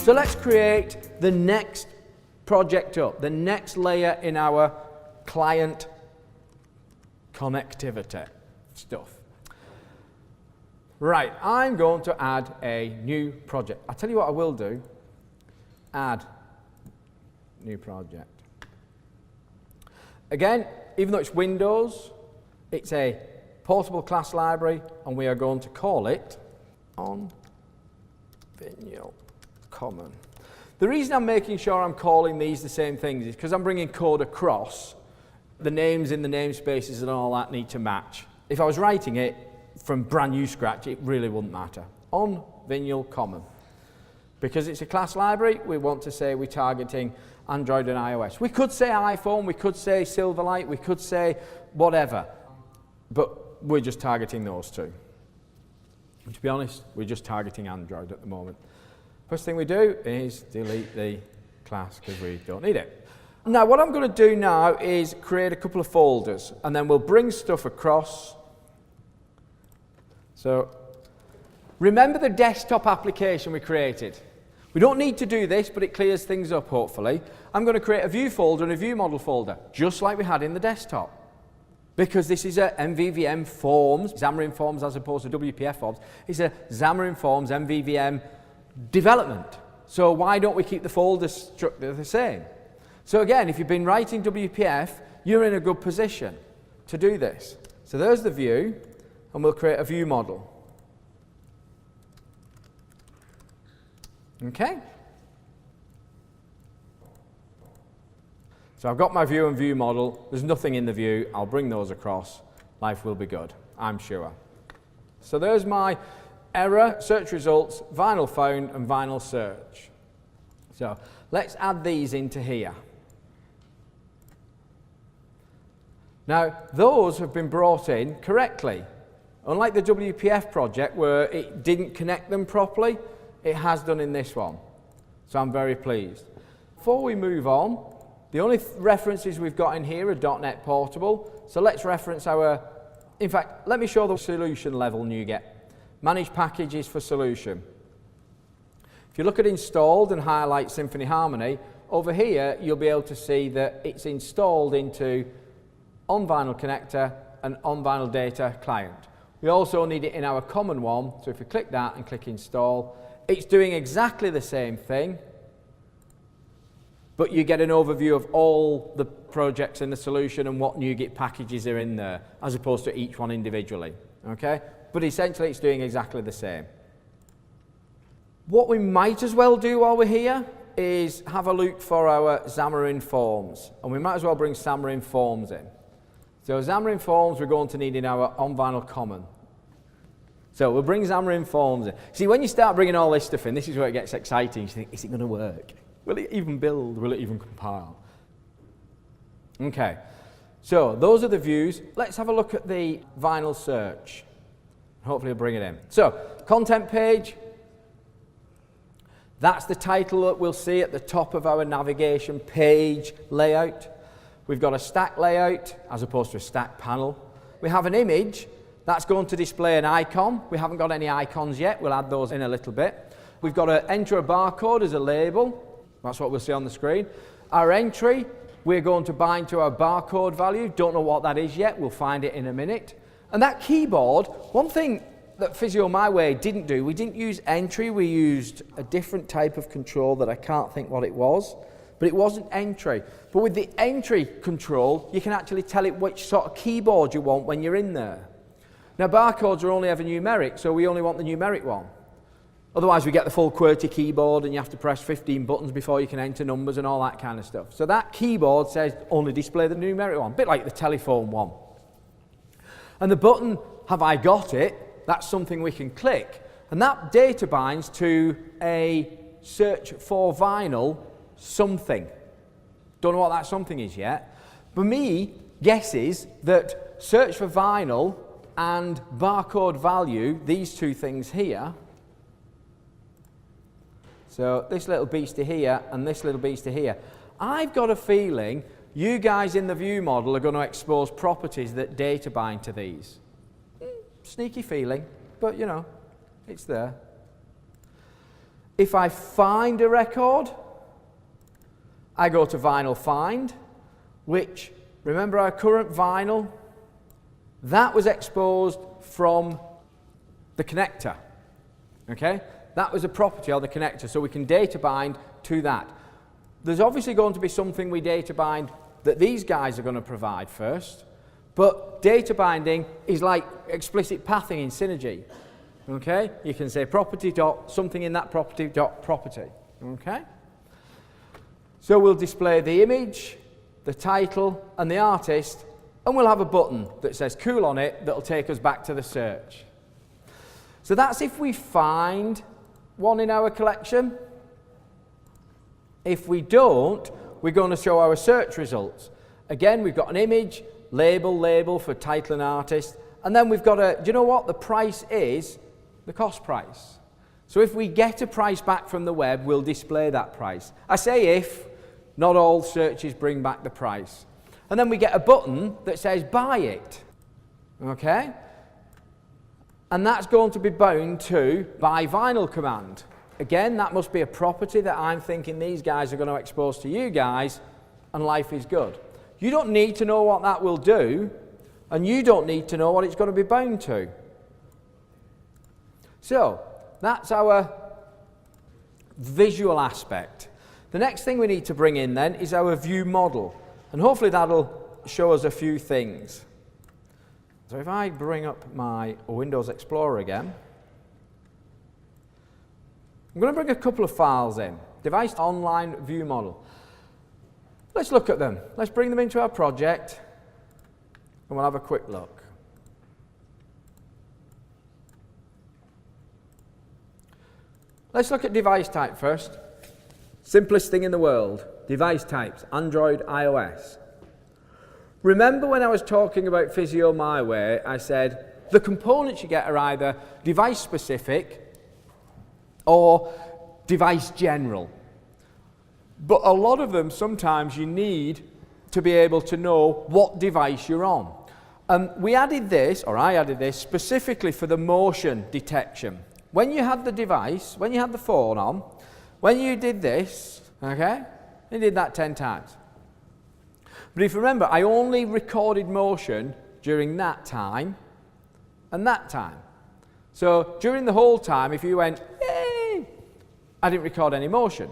So let's create the next project up, the next layer in our client connectivity stuff. Right, I'm going to add a new project. I'll tell you what I will do. Add new project. Again, even though it's Windows, it's a portable class library, and we are going to call it on-Vinyl Common. The reason I'm making sure I'm calling these the same things is because I'm bringing code across. The names in the namespaces and all that need to match. If I was writing it from brand new scratch, it really wouldn't matter. On-Vinyl Common. Because it's a class library, we want to say we're targeting Android and iOS. We could say iPhone, we could say Silverlight, we could say whatever. But we're just targeting those two. And to be honest, we're just targeting Android at the moment. First thing we do is delete the class because we don't need it. Now what I'm going to do now is create a couple of folders, and then we'll bring stuff across. So remember the desktop application we created. We don't need to do this, but it clears things up hopefully. I'm going to create a view folder and a view model folder, just like we had in the desktop. Because this is a MVVM forms, Xamarin Forms as opposed to WPF Forms. It's a Xamarin Forms MVVM development. So why don't we keep the folder structure the same? So again, if you've been writing WPF, you're in a good position to do this. So there's the view, and we'll create a view model. Okay? So I've got my view and view model. There's nothing in the view. I'll bring those across. Life will be good, I'm sure. So there's my error, search results, vinyl found, and vinyl search. So let's add these into here. Now, those have been brought in correctly. Unlike the WPF project where it didn't connect them properly, it has done in this one. So I'm very pleased. Before we move on, the only references we've got in here are .NET Portable. So let's reference our, in fact, let me show the solution level NuGet. Manage packages for solution. If you look at installed and highlight Symphony Harmony, over here you'll be able to see that it's installed into on-vinyl connector and on-vinyl data client. We also need it in our common one, so if we click that and click install, it's doing exactly the same thing, but you get an overview of all the projects in the solution and what NuGet packages are in there, as opposed to each one individually. Okay? But essentially it's doing exactly the same. What we might as well do while we're here is have a look for our Xamarin Forms, and we might as well bring Xamarin Forms in. So Xamarin Forms we're going to need in our on-vinyl common. So we'll bring Xamarin Forms in. See, when you start bringing all this stuff in, this is where it gets exciting. You think, is it going to work? Will it even build? Will it even compile? Okay, so those are the views. Let's have a look at the vinyl search. Hopefully I'll bring it in. So, content page. That's the title that we'll see at the top of our navigation page layout. We've got a stack layout as opposed to a stack panel. We have an image. That's going to display an icon. We haven't got any icons yet. We'll add those in a little bit. We've got to enter a barcode as a label. That's what we'll see on the screen. Our entry, we're going to bind to our barcode value. Don't know what that is yet. We'll find it in a minute. And that keyboard, one thing that Physio My Way didn't do, we didn't use entry. We used a different type of control that I can't think what it was. But it wasn't entry. But with the entry control, you can actually tell it which sort of keyboard you want when you're in there. Now, barcodes are only ever numeric, so we only want the numeric one. Otherwise, we get the full QWERTY keyboard and you have to press 15 buttons before you can enter numbers and all that kind of stuff. So that keyboard says only display the numeric one, a bit like the telephone one. And the button, have I got it, that's something we can click. And that data binds to a search for vinyl something. Don't know what that something is yet. But me guesses that search for vinyl and barcode value, these two things here, so this little beastie here and this little beastie here, I've got a feeling you guys in the view model are going to expose properties that data bind to these. Sneaky feeling, but you know, it's there. If I find a record, I go to vinyl find, which, remember our current vinyl, that was exposed from the connector. Okay? That was a property of the connector, so we can data bind to that. There's obviously going to be something we data bind that these guys are going to provide first, but data binding is like explicit pathing in Synergy. Okay? You can say property dot something in that property dot property. Okay? So we'll display the image, the title, and the artist, and we'll have a button that says cool on it that'll take us back to the search. So that's if we find one in our collection. If we don't, we're going to show our search results. Again, we've got an image, label for title and artist, and then we've got do you know what the price is? The cost price. So if we get a price back from the web, we'll display that price. I say if, not all searches bring back the price. And then we get a button that says buy it. Okay? And that's going to be bound to buy vinyl command. Again, that must be a property that I'm thinking these guys are going to expose to you guys, and life is good. You don't need to know what that will do, and you don't need to know what it's going to be bound to. So, that's our visual aspect. The next thing we need to bring in then is our view model, and hopefully that'll show us a few things. So if I bring up my Windows Explorer again, I'm going to bring a couple of files in. Device online view model. Let's look at them. Let's bring them into our project, and we'll have a quick look. Let's look at device type first. Simplest thing in the world. Device types, Android, iOS. Remember when I was talking about Physio My Way, I said the components you get are either device specific or device general. But a lot of them, sometimes you need to be able to know what device you're on. And we added this, or I added this, specifically for the motion detection. When you had the device, when you had the phone on, when you did this, okay, you did that 10 times. But if you remember, I only recorded motion during that time and that time. So during the whole time, if you went, yay, I didn't record any motion.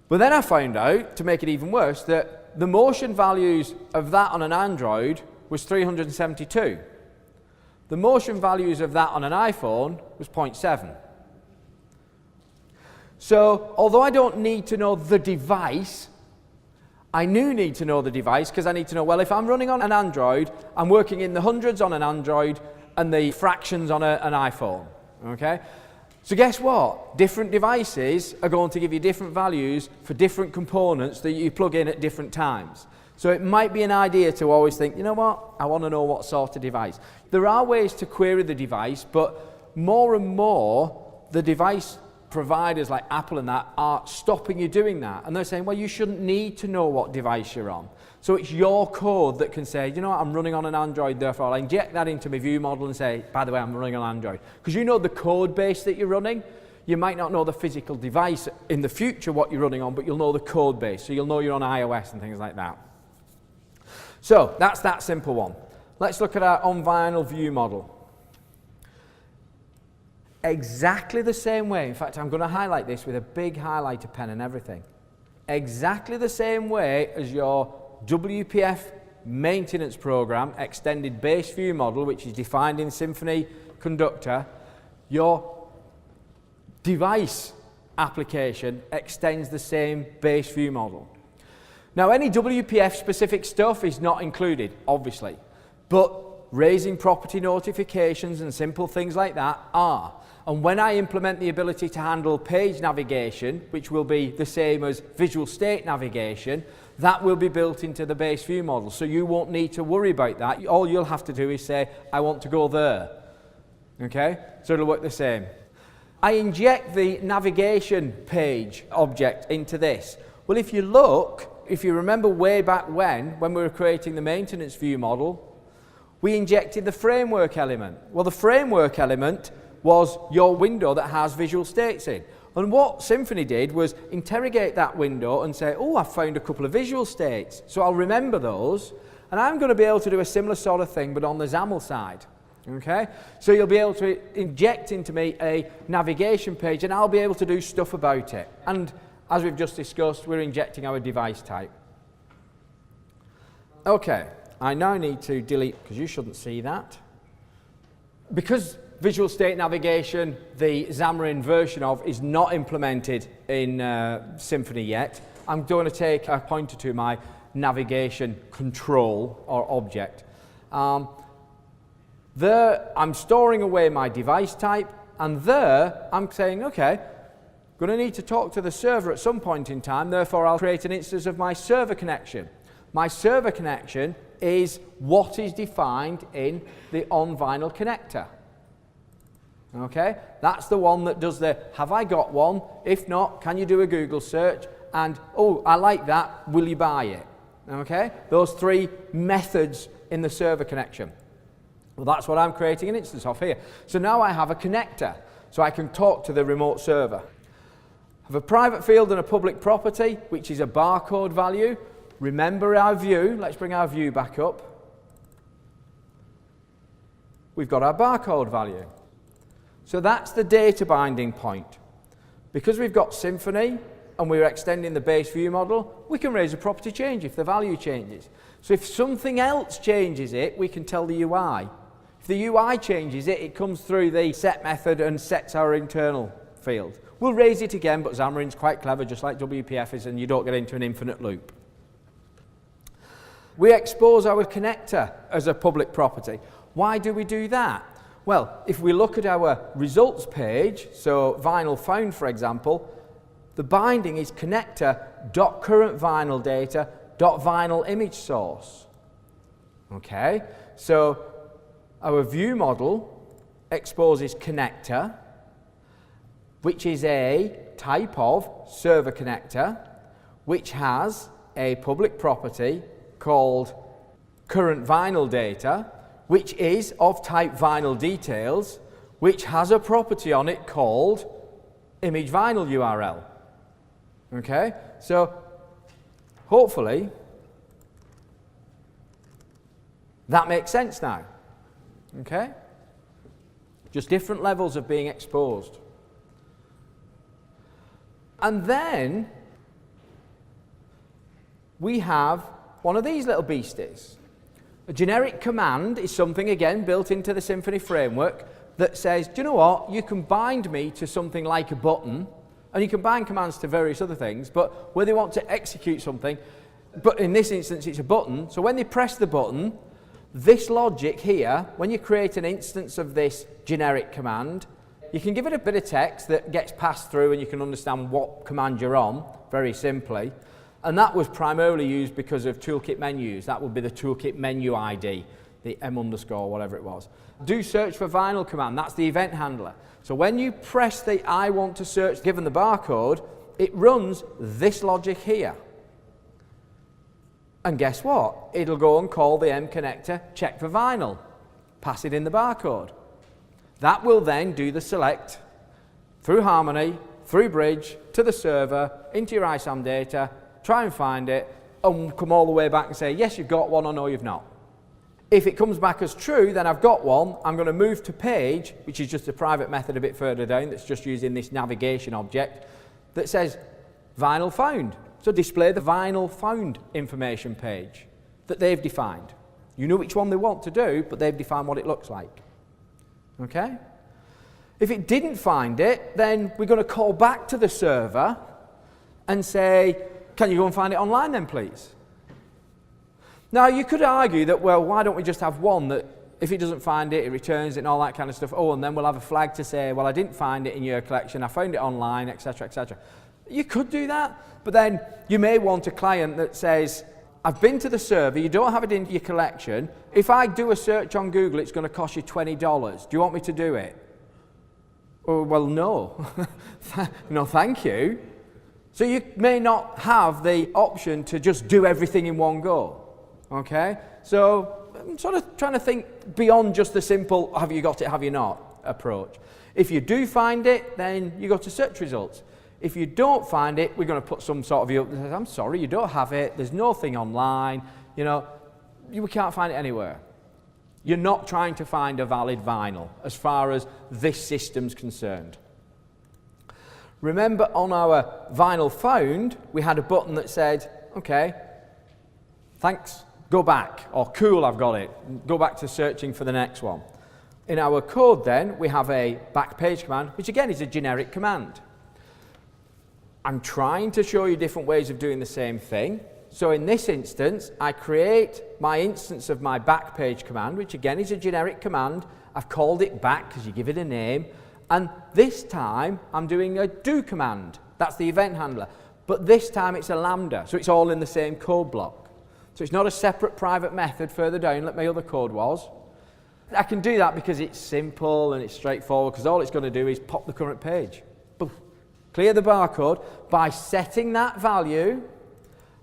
But then I found out, to make it even worse, that the motion values of that on an Android was 372. The motion values of that on an iPhone was 0.7. So, although I don't need to know the device, I do need to know the device because I need to know, well, if I'm running on an Android, I'm working in the hundreds on an Android and the fractions on an iPhone, okay? So guess what? Different devices are going to give you different values for different components that you plug in at different times. So it might be an idea to always think, you know what, I want to know what sort of device. There are ways to query the device, but more and more the device providers like Apple and that are stopping you doing that. And they're saying, well, you shouldn't need to know what device you're on. So it's your code that can say, you know what, I'm running on an Android, therefore I'll inject that into my view model and say, by the way, I'm running on Android. Because you know the code base that you're running. You might not know the physical device in the future what you're running on, but you'll know the code base. So you'll know you're on iOS and things like that. So that's that simple one. Let's look at our on vinyl view model. Exactly the same way, in fact I'm going to highlight this with a big highlighter pen and everything. Exactly the same way as your WPF maintenance program, extended base view model, which is defined in Symphony Conductor, your device application extends the same base view model. Now any WPF specific stuff is not included, obviously, but raising property notifications and simple things like that are. And when I implement the ability to handle page navigation, which will be the same as visual state navigation, that will be built into the base view model. So you won't need to worry about that. All you'll have to do is say, I want to go there. Okay? So it'll work the same. I inject the navigation page object into this. Well, if you look, if you remember way back when we were creating the maintenance view model, we injected the framework element. Well, the framework element was your window that has visual states in. And what Symphony did was interrogate that window and say, oh, I've found a couple of visual states. So I'll remember those, and I'm going to be able to do a similar sort of thing, but on the XAML side. Okay? So you'll be able to inject into me a navigation page, and I'll be able to do stuff about it. And as we've just discussed, we're injecting our device type. Okay, I now need to delete, because you shouldn't see that. Because Visual State Navigation, the Xamarin version of, is not implemented in Symphony yet, I'm going to take a pointer to my navigation control or object. There, I'm storing away my device type, and there, I'm saying, okay, I'm going to need to talk to the server at some point in time, therefore I'll create an instance of my server connection. My server connection is what is defined in the on-vinyl connector. Okay, that's the one that does the, have I got one? If not, can you do a Google search? And, oh, I like that, will you buy it? Okay, those three methods in the server connection. Well, that's what I'm creating an instance of here. So now I have a connector, so I can talk to the remote server. I have a private field and a public property, which is a barcode value. Remember our view, let's bring our view back up. We've got our barcode value. So that's the data binding point. Because we've got Symphony and we're extending the base view model, we can raise a property change if the value changes. So if something else changes it, we can tell the UI. If the UI changes it, it comes through the set method and sets our internal field. We'll raise it again, but Xamarin's quite clever, just like WPF is, and you don't get into an infinite loop. We expose our connector as a public property. Why do we do that? Well, if we look at our results page, so vinyl found, for example, the binding is connector.currentVinylData.vinyl image source. Okay, so our view model exposes connector, which is a type of server connector, which has a public property called current vinyl data, which is of type vinyl details, which has a property on it called image vinyl URL. Okay, so hopefully that makes sense now. Okay, just different levels of being exposed. And then we have one of these little beasties. A generic command is something, again, built into the Symphony framework that says, do you know what, you can bind me to something like a button, and you can bind commands to various other things, but where they want to execute something, but in this instance it's a button, so when they press the button, this logic here, when you create an instance of this generic command, you can give it a bit of text that gets passed through and you can understand what command you're on, very simply. And that was primarily used because of toolkit menus. That would be the toolkit menu ID, the M underscore, whatever it was. Do search for vinyl command, that's the event handler. So when you press the I want to search, given the barcode, it runs this logic here. And guess what? It'll go and call the M connector, check for vinyl, pass it in the barcode. That will then do the select through Harmony, through Bridge, to the server, into your ISAM data, try and find it, and come all the way back and say, yes, you've got one, or no, you've not. If it comes back as true, then I've got one. I'm going to move to page, which is just a private method a bit further down that's just using this navigation object that says vinyl found. So display the vinyl found information page that they've defined. You know which one they want to do, but they've defined what it looks like. Okay? If it didn't find it, then we're going to call back to the server and say, can you go and find it online then, please? Now, you could argue that, well, why don't we just have one that if it doesn't find it, it returns it and all that kind of stuff. Oh, and then we'll have a flag to say, well, I didn't find it in your collection, I found it online, etc., etc. You could do that, but then you may want a client that says, I've been to the server, you don't have it in your collection. If I do a search on Google, it's going to cost you $20. Do you want me to do it? Oh, well, no. No, thank you. So you may not have the option to just do everything in one go. Okay? So I'm sort of trying to think beyond just the simple have you got it, have you not approach. If you do find it, then you go to search results. If you don't find it, we're going to put some sort of view up that says, I'm sorry, you don't have it, there's nothing online, you know, we can't find it anywhere. You're not trying to find a valid vinyl as far as this system's concerned. Remember on our vinyl found, we had a button that said, okay, thanks, go back, or cool, I've got it, go back to searching for the next one. In our code then, we have a back page command, which again is a generic command. I'm trying to show you different ways of doing the same thing. So in this instance, I create my instance of my back page command, which again is a generic command. I've called it back because you give it a name. And this time, I'm doing a do command. That's the event handler. But this time, it's a lambda, so it's all in the same code block. So it's not a separate private method further down like my other code was. I can do that because it's simple and it's straightforward, because all it's going to do is pop the current page. Boom. Clear the barcode. By setting that value,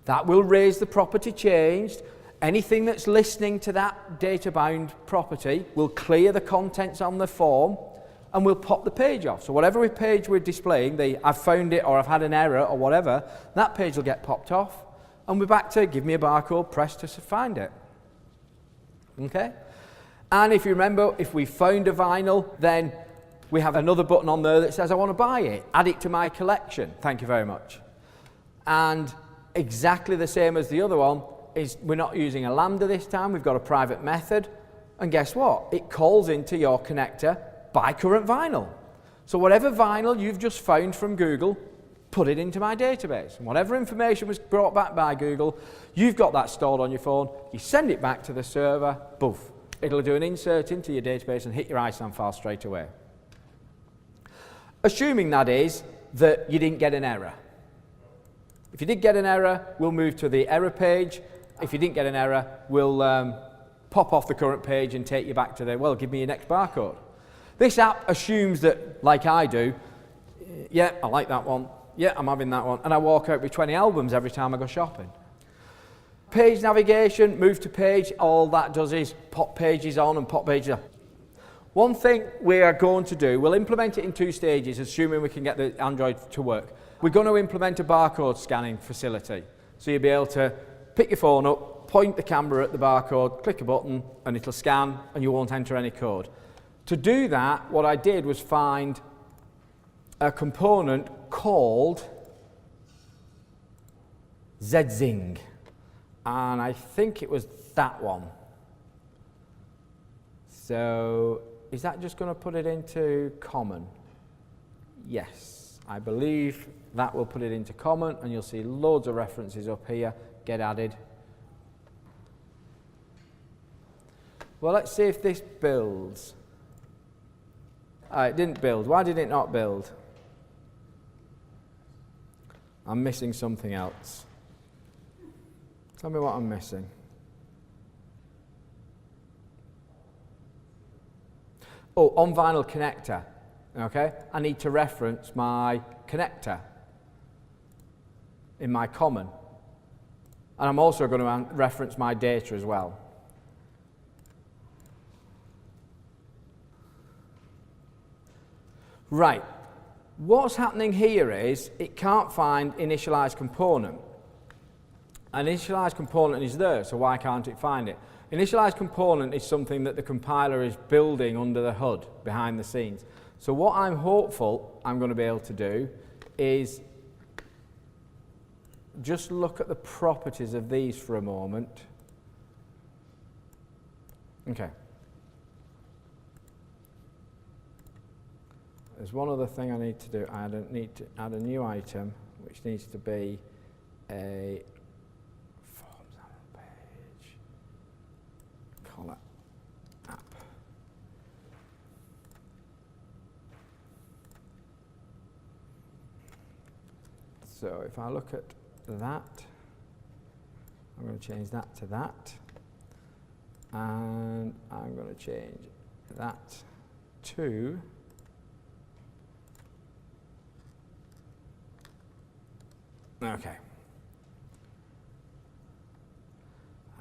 that will raise the property changed. Anything that's listening to that data-bound property will clear the contents on the form, and we'll pop the page off. So whatever page we're displaying, I've found it or I've had an error or whatever, that page will get popped off, and we're back to give me a barcode, press to find it. Okay? And if you remember, if we found a vinyl, then we have another button on there that says I want to buy it, add it to my collection. Thank you very much. And exactly the same as the other one is we're not using a lambda this time, we've got a private method, and guess what? It calls into your connector buy current vinyl. So whatever vinyl you've just found from Google, put it into my database. And whatever information was brought back by Google, you've got that stored on your phone, you send it back to the server, poof. It'll do an insert into your database and hit your ISAM file straight away. Assuming that is that you didn't get an error. If you did get an error, we'll move to the error page. If you didn't get an error, we'll pop off the current page and take you back to the, well, give me your next barcode. This app assumes that, like I do, yeah, I like that one, yeah, I'm having that one, and I walk out with 20 albums every time I go shopping. Page navigation, move to page, all that does is pop pages on and pop pages off. One thing we are going to do, we'll implement it in 2 stages, assuming we can get the Android to work. We're going to implement a barcode scanning facility. So you'll be able to pick your phone up, point the camera at the barcode, click a button, and it'll scan, and you won't enter any code. To do that, what I did was find a component called ZZing. And I think it was that one. So is that just going to put it into common? Yes, I believe that will put it into common, and you'll see loads of references up here get added. Well, let's see if this builds. It didn't build. Why did it not build? I'm missing something else. Tell me what I'm missing. Oh, on vinyl connector. Okay, I need to reference my connector in my common. And I'm also going to reference my data as well. Right, what's happening here is it can't find initialized component. An initialized component is there, so why can't it find it? Initialized component is something that the compiler is building under the hood, behind the scenes. So what I'm hopeful I'm going to be able to do is just look at the properties of these for a moment. Okay. There's one other thing I need to do. I need to add a new item, which needs to be a forms page. Call it app. So if I look at that, I'm going to change that to that, and I'm going to change that to okay.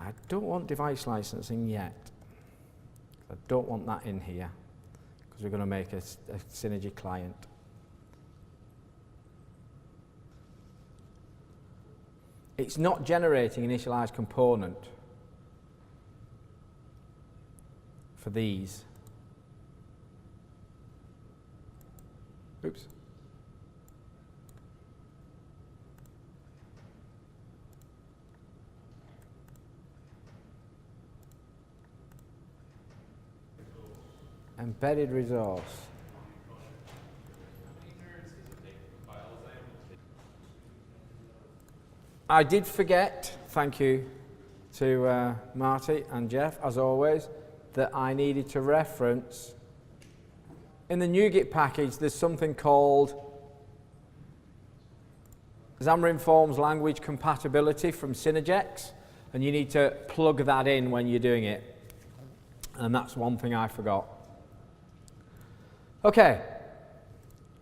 I don't want device licensing yet. I don't want that in here, because we're going to make a Synergy client. It's not generating initialized component for these. Oops. Embedded resource. I did forget, thank you to Marty and Jeff, as always, that I needed to reference. In the NuGet package, there's something called Xamarin Forms Language Compatibility from Synergex, and you need to plug that in when you're doing it. And that's one thing I forgot. Okay,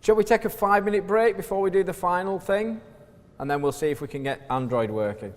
shall we take a 5-minute break before we do the final thing? And then we'll see if we can get Android working.